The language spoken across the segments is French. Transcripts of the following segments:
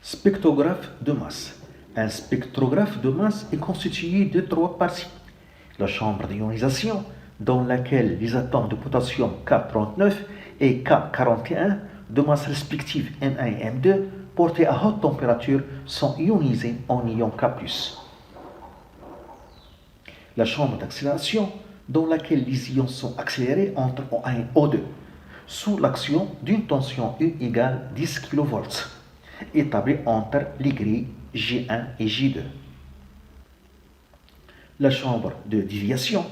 Spectrographe de masse. Un spectrographe de masse est constitué de trois parties. La chambre d'ionisation, dans laquelle les atomes de potassium K39 et K41, de masse respective M1 et M2, portés à haute température, sont ionisés en ion K+. La chambre d'accélération, dans laquelle les ions sont accélérés entre O1 et O2, sous l'action d'une tension U égale 10 kV, établie entre les grilles G1 et J2. La chambre de déviation,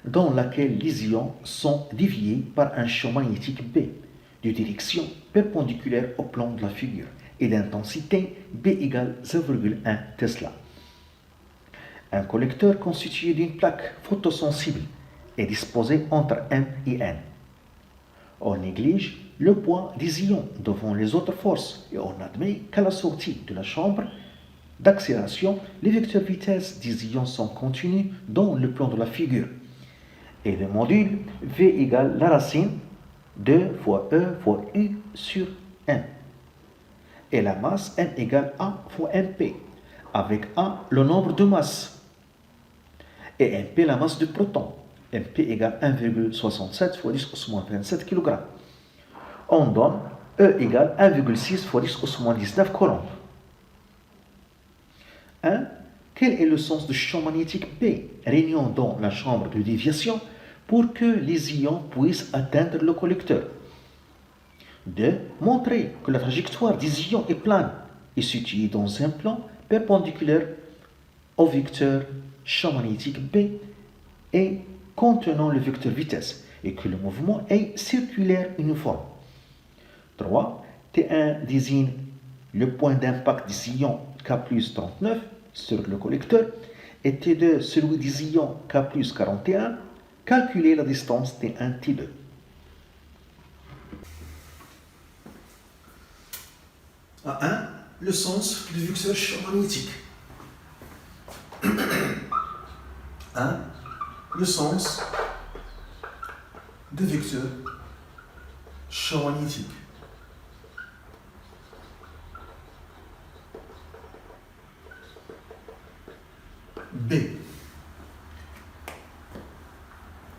dans laquelle les ions sont déviés par un champ magnétique B, de direction perpendiculaire au plan de la figure, et d'intensité B égale 0,1 Tesla. Un collecteur constitué d'une plaque photosensible est disposé entre M et N. On néglige le poids des ions devant les autres forces et on admet qu'à la sortie de la chambre d'accélération, les vecteurs vitesse des ions sont continus dans le plan de la figure. Et le module V égale la racine 2 fois E fois U sur M. Et la masse M égale A fois MP, avec A le nombre de masses et MP la masse du proton. MP égale 1,67 fois 10 au moins 27 kg. On donne E égale 1,6 fois 10 au moins 19 coulombs. 1. Quel est le sens du champ magnétique B régnant dans la chambre de déviation pour que les ions puissent atteindre le collecteur? 2. Montrer que la trajectoire des ions est plane et située dans un plan perpendiculaire au vecteur champ magnétique B et contenant le vecteur vitesse et que le mouvement est circulaire uniforme. 3. T1 désigne le point d'impact des ions K plus 39 sur le collecteur et T2 celui des ions K plus 41. Calculer la distance T1, T2. À 1. Le sens du vecteur champ magnétique. 1. Le sens du vecteur champ magnétique. B.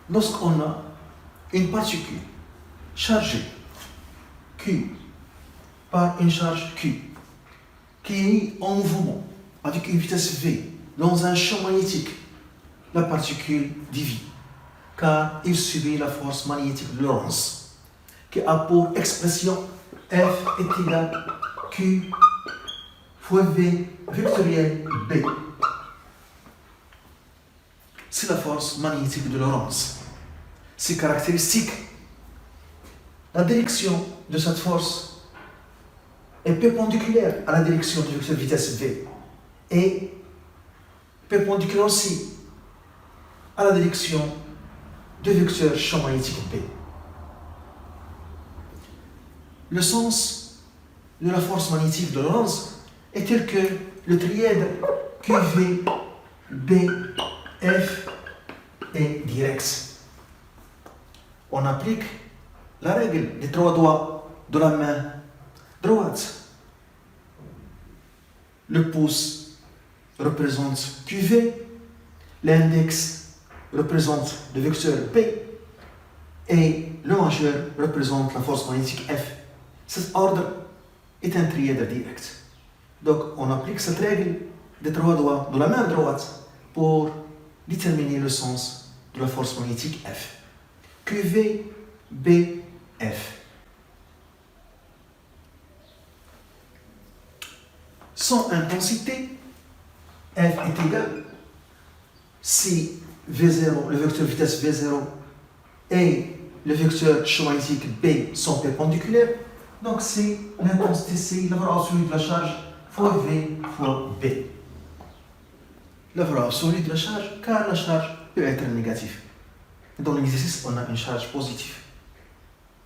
Lorsqu'on a une particule chargée Q par une charge Q qui est en mouvement avec une vitesse V dans un champ magnétique, la particule dévie car il subit la force magnétique de Lorentz qui a pour expression F est égal Q fois V vectoriel B. C'est la force magnétique de Lorentz. C'est caractéristique. La direction de cette force est perpendiculaire à la direction du vecteur vitesse V et perpendiculaire aussi à la direction du vecteur champ magnétique B. Le sens de la force magnétique de Lorentz est tel que le trièdre QV, B, F est direct. On applique la règle des trois doigts de la main droite. Le pouce représente QV, l'index représente le vecteur P et le majeur représente la force magnétique F. Cet ordre est un trièdre direct. Donc on applique cette règle des trois doigts de la main droite pour déterminer le sens de la force magnétique F. QV, B, F. Sans intensité, F est égal si V0, le vecteur vitesse V0 et le vecteur champ magnétique B sont perpendiculaires, donc c'est l'intensité, c'est la valeur absolue de la charge fois V fois B. La valeur absolue de la charge, car la charge peut être négative. Dans l'exercice, on a une charge positive.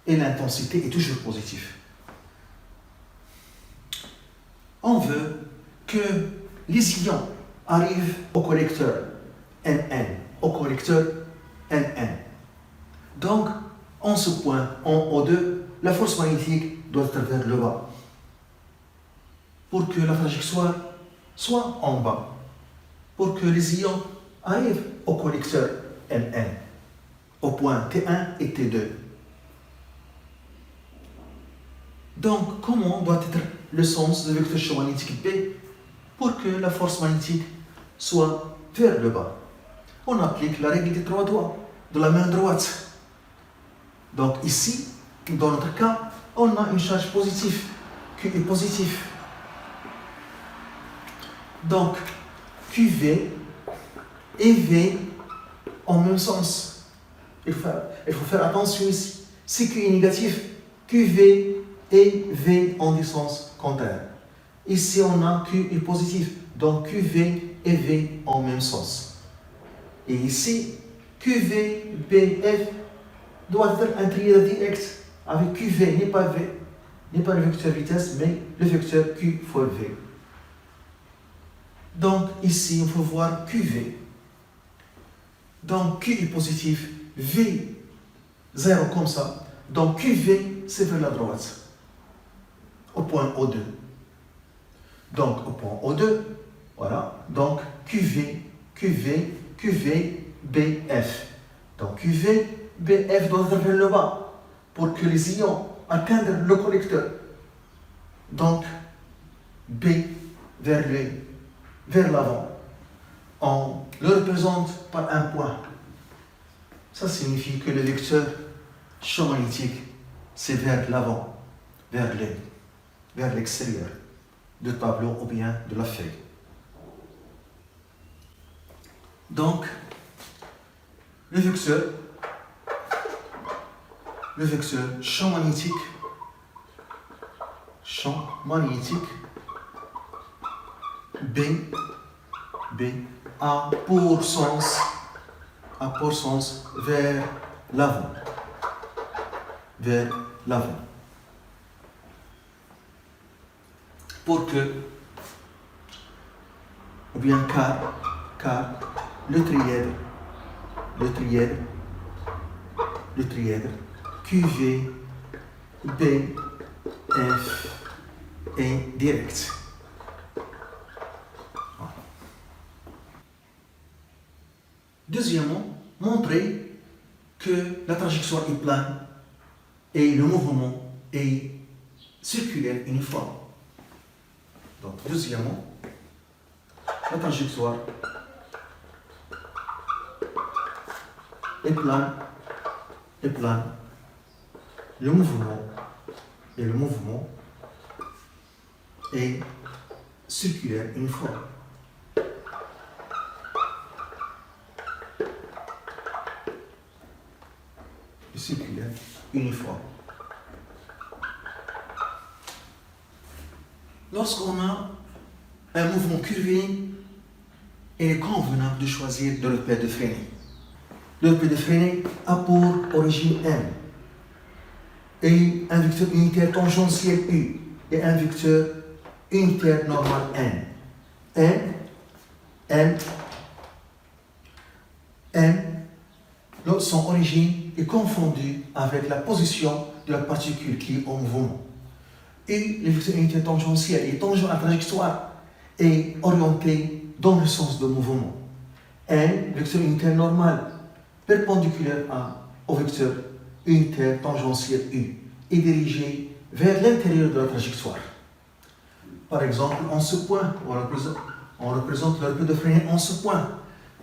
Et l'intensité est toujours positive. On veut que les ions arrivent au collecteur Mn, au collecteur Mn. Donc, en ce point, en O2, la force magnétique doit être vers le bas. pour que la trajectoire soit en bas, pour que les ions arrivent au collecteur Mn, au point T1 et T2. Donc, comment doit être le sens du vecteur champ magnétique B pour que la force magnétique soit vers le bas? On applique la règle des 3 doigts de la main droite. Donc ici, dans notre cas, on a une charge positive, Q est positif. Donc, QV et V en même sens. Il faut faire attention ici. Si Q est négatif, QV et V en des sens contraires. Ici, on a Q est positif, donc QV et V en même sens. Et ici, QV, BF doit être un triade direct avec QV, n'est pas V, n'est pas le vecteur vitesse, mais le vecteur Q fois V. Donc ici, il faut voir QV. Donc Q est positif, V 0 comme ça. Donc QV, c'est vers la droite, au point O2. Donc au point O2, voilà. Donc QV, QV, QV, BF. Donc QV, BF doit être vers le bas pour que les ions atteignent le collecteur. Donc B vers l'avant. On le représente par un point. Ça signifie que le vecteur champ magnétique, c'est vers l'avant, vers l'extérieur du tableau ou bien de la feuille. Donc, le vecteur champ magnétique B a pour sens vers l'avant. Pour que, ou bien car le trièdre QV, BF est direct. Deuxièmement, montrer que la trajectoire est plane et le mouvement est circulaire uniforme. Donc, deuxièmement, la trajectoire est plane, le mouvement est circulaire uniforme. Circulaire uniforme. Lorsqu'on a un mouvement curviligne, il est convenable de choisir le repère de Freinet. Le repère de Freinet a pour origine M et un vecteur unitaire tangentiel U et un vecteur unitaire normal N. Son origine est confondue avec la position de la particule qui est en mouvement. Et le vecteur unitaire tangentiel est tangent à la trajectoire et orienté dans le sens de mouvement. N, vecteur unitaire normal, perpendiculaire au vecteur unitaire tangentiel U, est dirigé vers l'intérieur de la trajectoire. Par exemple, en ce point, on représente le repère de Freinet en ce point.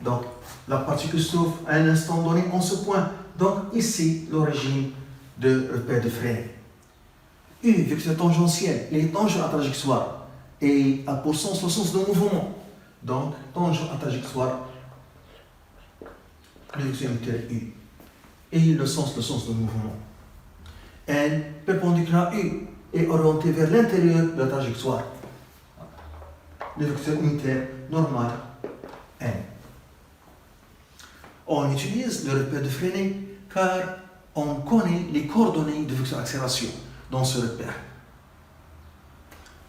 Donc, la particule se trouve à un instant donné en ce point. Donc, ici, l'origine de repère de Freinet. U, vecteur tangentiel, il est tangent à la trajectoire et a pour sens le sens de mouvement. Donc, tangent à la trajectoire, le vecteur unitaire U. Et le sens de mouvement. N, perpendiculaire à U, est orienté vers l'intérieur de la trajectoire. Le vecteur unitaire normal N. On utilise le repère de Freinet car on connaît les coordonnées du vecteur accélération dans ce repère.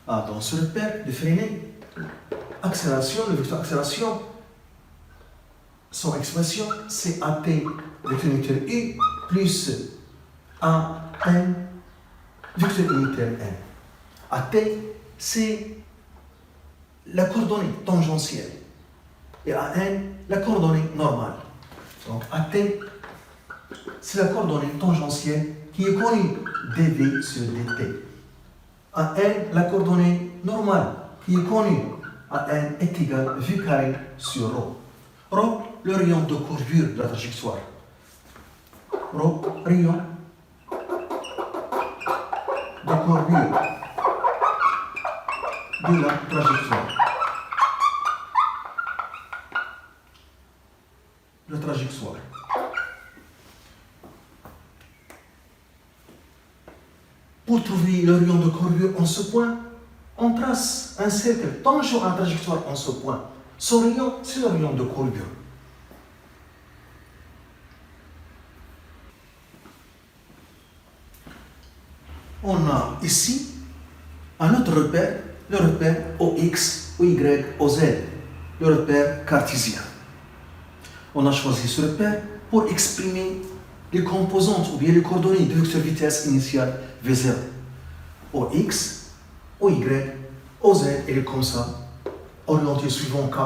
Dans ce repère de Freinet, le vecteur accélération, son expression, c'est AT, vecteur unitaire U, plus AN, vecteur unitaire N. AT, c'est la coordonnée tangentielle. Et AN, la coordonnée normale. Donc AT, c'est la coordonnée tangentielle qui est connue, dV sur dt. AN, la coordonnée normale qui est connue, AN est égal V carré sur ρ. ρ, le rayon de courbure de la trajectoire. ρ, rayon de courbure de la trajectoire. La trajectoire. Pour trouver le rayon de courbure en ce point, on trace un cercle tangent à la trajectoire en ce point. Son rayon, c'est le rayon de courbure. On a ici un autre repère, le repère OX, OY, OZ, le repère cartésien. On a choisi ce repère pour exprimer les composantes ou bien les coordonnées du vecteur vitesse initiale V0. OX, OY, OZ, elle est comme ça, orienté suivant K.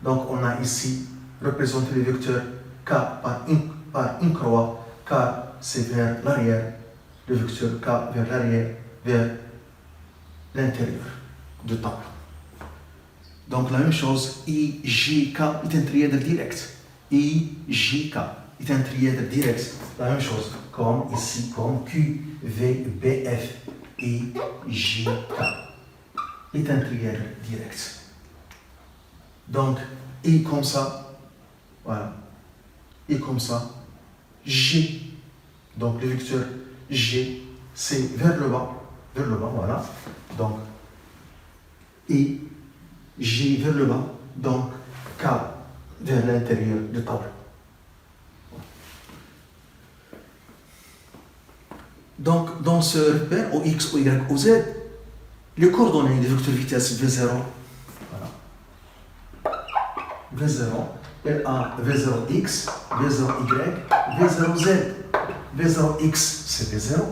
Donc on a ici représenté le vecteur K par une croix, car c'est vers l'arrière, le vecteur K vers l'arrière, vers l'intérieur du tableau. Donc la même chose, IJK est un trièdre direct. IJK est un trièdre direct. La même chose, comme ici, comme QVBF. IJK est un trièdre direct. Donc, I comme ça, voilà. I comme ça, G. Donc le vecteur G, c'est vers le bas, voilà. Donc, I, G vers le bas, donc K vers l'intérieur du tableau. Donc, dans ce repère, OX, OY, OZ, les coordonnées du vecteur vitesse V0, voilà. V0, elle a V0X, V0Y, V0Z. V0X, c'est V0.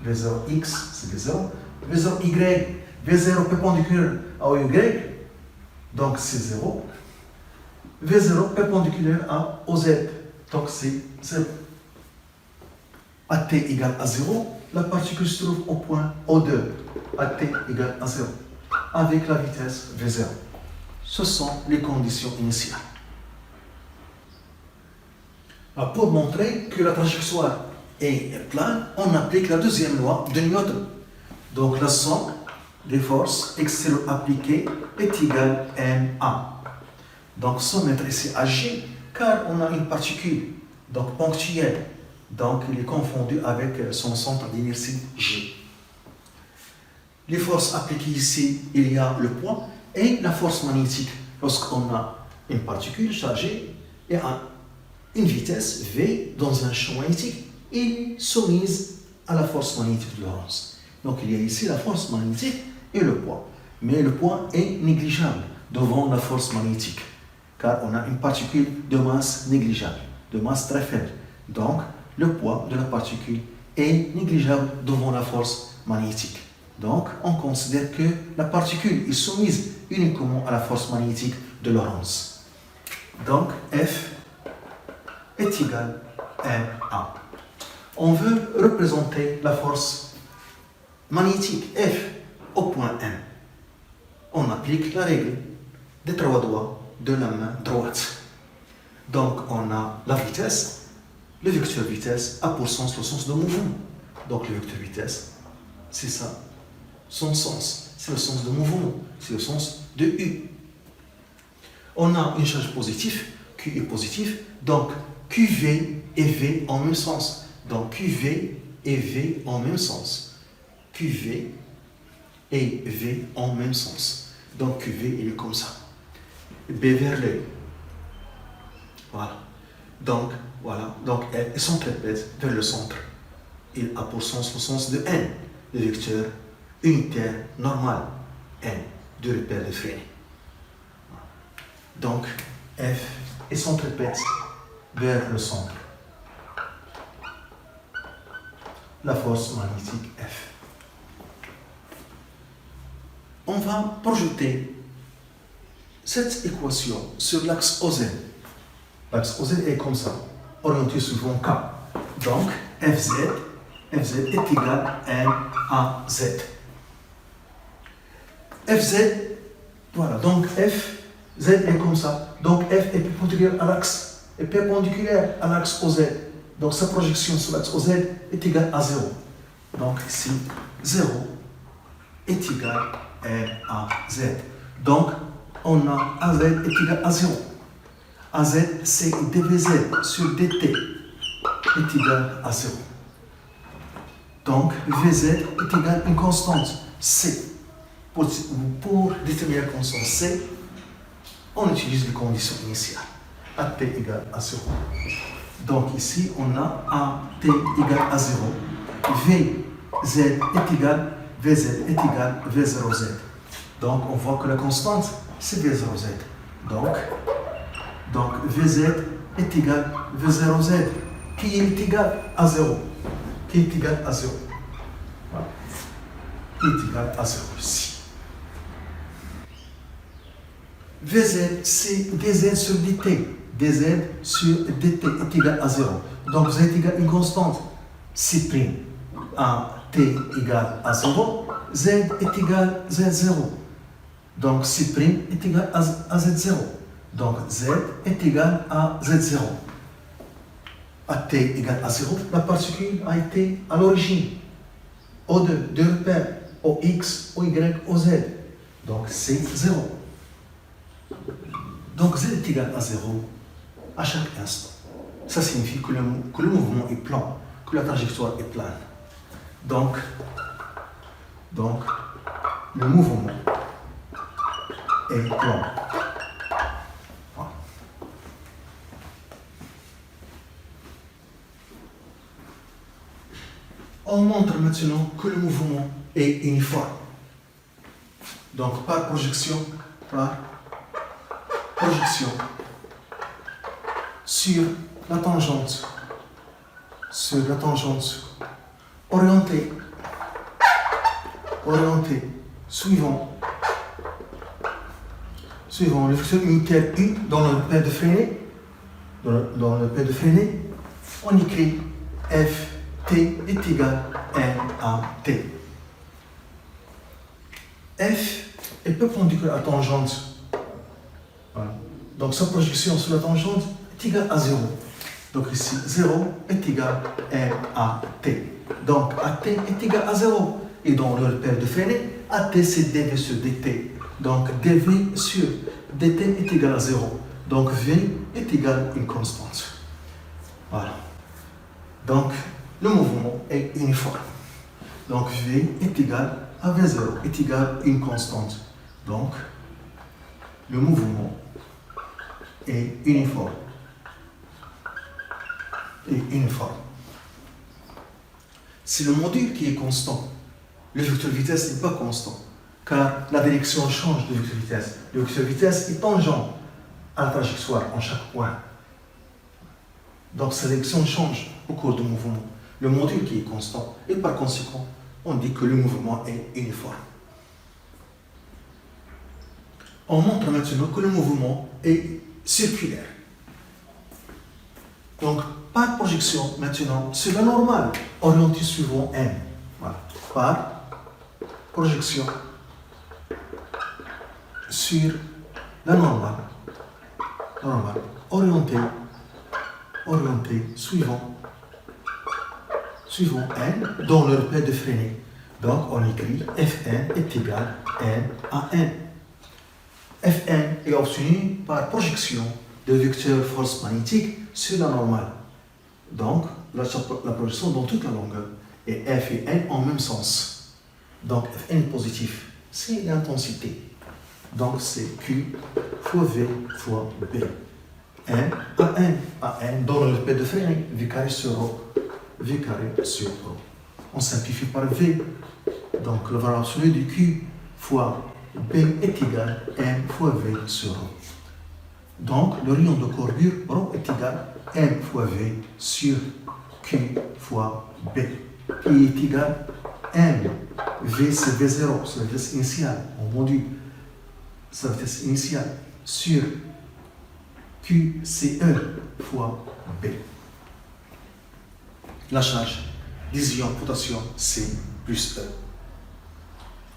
V0X, c'est V0. V0Y, V0 perpendiculaire à OY, donc c'est 0. V0 perpendiculaire à OZ, donc c'est 0. AT égale à 0, la particule se trouve au point O2. AT égale à 0, avec la vitesse V0. Ce sont les conditions initiales. Pour montrer que la trajectoire est plane, on applique la deuxième loi de Newton. Donc la somme des forces extérieures appliquées est égale ma. Donc sans mettre ici à G, car on a une particule donc ponctuelle. Donc il est confondu avec son centre d'inertie G. Les forces appliquées ici, il y a le poids et la force magnétique. Lorsqu'on a une particule chargée et une vitesse V dans un champ magnétique, il est soumise à la force magnétique de Lorentz. Donc il y a ici la force magnétique et le poids. Mais le poids est négligeable devant la force magnétique, car on a une particule de masse négligeable, de masse très faible. Donc le poids de la particule est négligeable devant la force magnétique. Donc on considère que la particule est soumise uniquement à la force magnétique de Lorentz. Donc F est égal à ma. On veut représenter la force magnétique F au point M. On applique la règle des trois doigts de la main droite. Donc on a la vitesse. Le vecteur vitesse a pour sens le sens de mouvement. Donc le vecteur vitesse, c'est ça. Son sens, c'est le sens de mouvement. C'est le sens de U. On a une charge positive, Q est positif. Donc QV et V en même sens. Donc QV et V en même sens. QV et V en même sens. Donc QV, il est comme ça. B vers l'œil. Voilà. Donc, voilà. Donc, L est centripète vers le centre. Il a pour sens le sens de N, le vecteur unitaire normal, N, du repère de Freinet. Donc, F est centripète vers le centre. La force magnétique F. On va va projeter cette équation sur l'axe OZ. L'axe OZ est comme ça, orienté suivant K. Donc, FZ est égal M à Z. FZ, voilà, donc FZ est comme ça. Donc, F est perpendiculaire à l'axe OZ. Donc, sa projection sur l'axe OZ est égale à 0. Donc, ici, 0 est égal M à Z. Donc, on a AZ est égal à 0. AZ, c'est dvz sur dt est égal à 0. Donc, Vz est égal à une constante C. Pour déterminer la constante C, on utilise les conditions initiales. AT égale à 0. Donc, ici, on a AT égale à 0. Vz est égal, Vz est égal V0Z. Donc, on voit que la constante, c'est V0Z. Donc, Vz est égal V0Z, qui est égal à 0. Qui est égal à 0. Voilà. Qui est égal à 0 ici. Vz, c'est dz sur dt. dz sur dt est égal à 0. Donc, z est égal à une constante. C' à t égale à 0. Z est égal à z0. Donc, C' est égal à z0. Donc, z est égal à z0. À t égale à 0, la particule a été à l'origine. O2, deux repères, OX, OY, OZ. Donc, c'est 0. Donc, z est égal à 0 à chaque instant. Ça signifie que le mouvement est plan, que la trajectoire est plane. Donc le mouvement est plan. Voilà. On montre maintenant que le mouvement est uniforme. Donc, par projection sur la tangente orientée suivant le vecteur unitaire U dans le repère de Freinet, on écrit Ft est égal à M à T. F est perpendiculaire à la tangente. Voilà. Donc sa projection sur la tangente est égale à 0. Donc ici, 0 est égal à M à T. Donc AT est égal à 0. Et dans le repère de Freinet, AT c'est dv sur dt. Donc dv sur dt est égal à 0. Donc V est égal à une constante. Voilà. Donc le mouvement est uniforme. Donc V est égal à V0, est égal à une constante. Donc le mouvement est uniforme. C'est le module qui est constant. Le vecteur vitesse n'est pas constant, car la direction change de vecteur vitesse. Le vecteur vitesse est tangent à la trajectoire en chaque point. Donc sa direction change au cours du mouvement. Le module qui est constant, et par conséquent, on dit que le mouvement est uniforme. On montre maintenant que le mouvement est circulaire. Donc, par projection maintenant sur la normale, orientée suivant M. Voilà. Par projection sur la normale orientée suivant N dans le repère de Freinet. Donc, on écrit Fn est égal à N à N. Fn est obtenu par projection de vecteur force magnétique sur la normale. Donc, la projection dans toute la longueur. Et F et N en même sens. Donc, Fn est positif. C'est l'intensité. Donc, c'est Q fois V fois B. N à N dans le repère de Freinet, V carré sur ρ. V carré sur ρ. On simplifie par V. Donc, la valeur absolue de Q fois B est égal à M fois V sur ρ. Donc, le rayon de courbure ρ est égal à M fois V sur Q fois B, qui est égal à M V c'est V0, c'est la vitesse initiale, en module, c'est la vitesse initiale, sur Q c'est E fois B. La charge des ions potassium C plus E.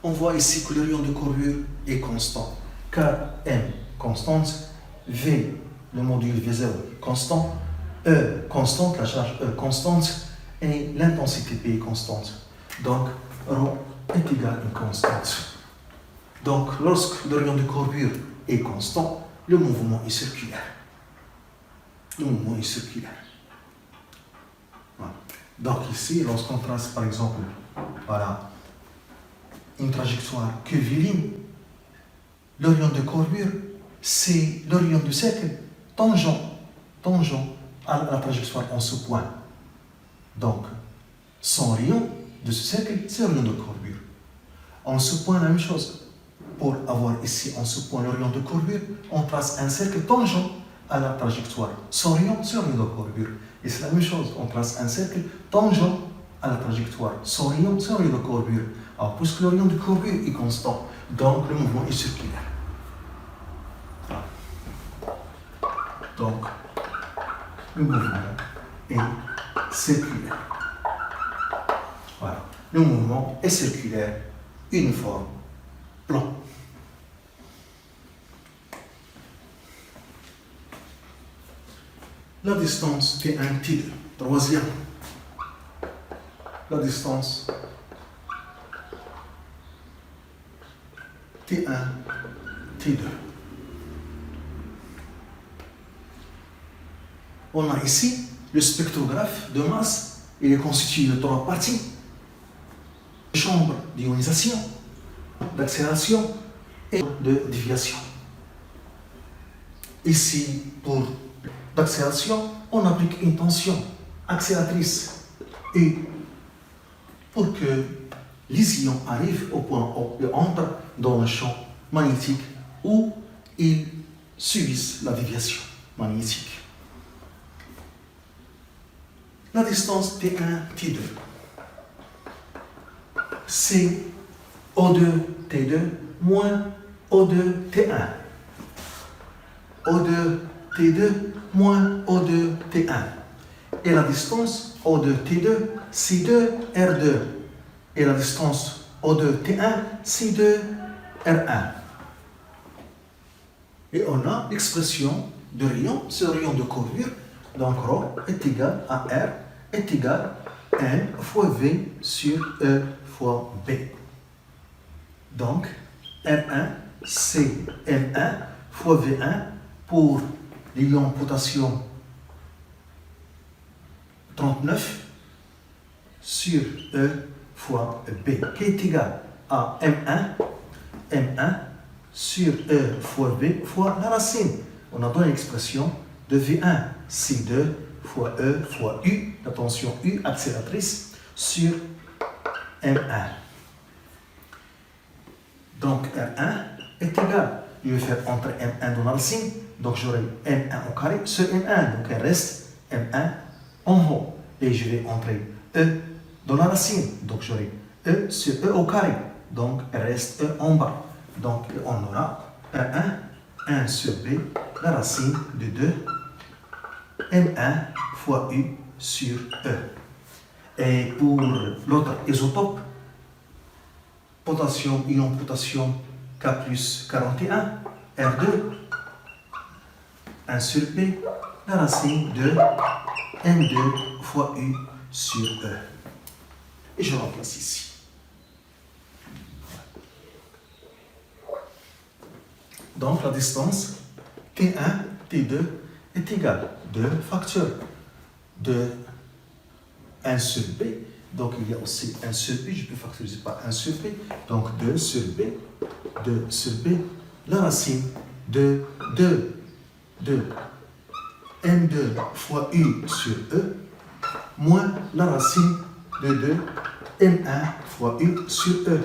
On voit ici que le rayon de courbure est constant, car M constante, V, le module V0 constant, E constante, la charge E constante, et l'intensité P est constante. Donc, ρ est égal à une constante. Donc, lorsque le rayon de courbure est constant, le mouvement est circulaire. Le mouvement est circulaire. Voilà. Donc ici, lorsqu'on trace par exemple voilà, une trajectoire curviligne, le rayon de courbure, c'est le rayon de cercle tangent à la trajectoire en ce point. Donc, son rayon de ce cercle, c'est le rayon de courbure. En ce point, la même chose. Pour avoir ici en ce point le rayon de courbure, on trace un cercle tangent à la trajectoire. Son rayon, c'est le rayon de courbure. Et c'est la même chose, on trace un cercle tangent à la trajectoire. Son rayon, c'est le rayon de courbure. Alors, puisque le rayon de courbure est constant, donc le mouvement est circulaire. Donc, le mouvement est circulaire. Voilà. Le mouvement est circulaire, uniforme, plan. La distance T1, T2. Troisième. La distance T1, T2. On a ici le spectrographe de masse. Il est constitué de trois parties. Chambre d'ionisation, d'accélération et de déviation. Ici, pour l'accélération, on applique une tension accélératrice et pour que les ions arrivent au point où ils entrent dans le champ magnétique où ils subissent la déviation magnétique. La distance T1, T2, c'est O2, T2 moins O2, T1. O2, T2 moins O2, T1. Et la distance O2, T2, C2, R2. Et la distance O2, T1, C2, R1. Et on a l'expression de rayon, c'est le rayon de courbure. Donc, ρ est égal à R est égal à N fois V sur E fois B. Donc, R1, c'est M1 fois V1 pour l'ion potassium 39 sur E fois B, qui est égal à M1 sur E fois B fois la racine. On a donné l'expression de V1, C2 fois E fois U, la tension U accélératrice, sur M1. Donc R1 est égal, je vais faire entrer M1 dans la racine, donc j'aurai M1 au carré sur M1, donc il reste M1 en haut. Et je vais entrer E dans la racine, donc j'aurai E sur E au carré, donc il reste E en bas. Donc on aura R1, 1 sur B, la racine de 2, M1 fois U sur E. Et pour l'autre isotope, potassium, ion potassium K plus 41, R2, 1 sur P, la racine de N2 fois U sur E. Et je remplace ici. Donc la distance T1, T2 est égale à 2 facteurs de 1 sur B. Donc il y a aussi 1 sur B, je peux factoriser par 1 sur B. Donc 2 sur B, 2 sur B, la racine de 2 N2 fois U sur E, moins la racine de 2 N1 fois U sur E.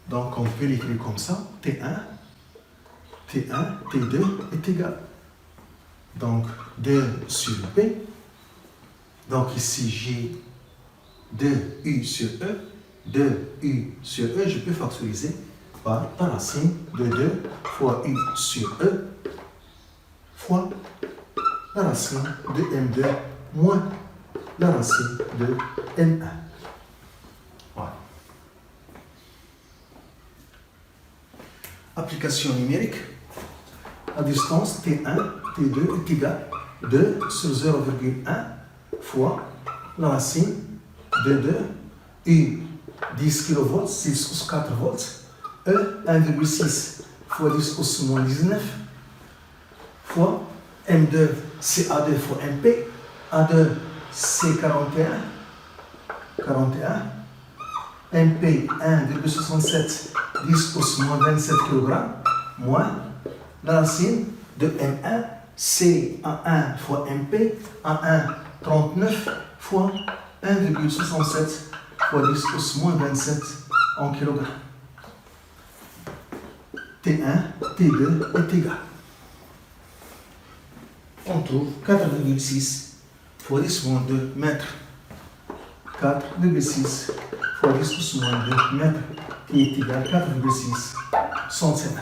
Donc on peut l'écrire comme ça, T1, T2 est égal. Donc 2 sur B. Donc ici j'ai 2U sur E, de U sur E, je peux factoriser par la racine de 2 fois U sur E fois la racine de M2 moins la racine de M1. Voilà. Application numérique. La distance T1, T2 est égale à 2 sur 0,1 fois la racine de 2 U 10 kV, 6 ou 4 volts, E 1,6 fois 10 au moins 19 fois M2 c'est A2 fois MP, A2 c'est 41, MP 1,67 10 au moins 27 kg moins la racine de M1 c'est A1 fois MP, A1 39 fois 1,67 fois 10 au moins 27 en kg. T1, T2 est égal. On trouve 4,6 fois 10 moins 2 mètres. 4,6 fois 10 moins 2 mètres qui est égal à 4,6 cm.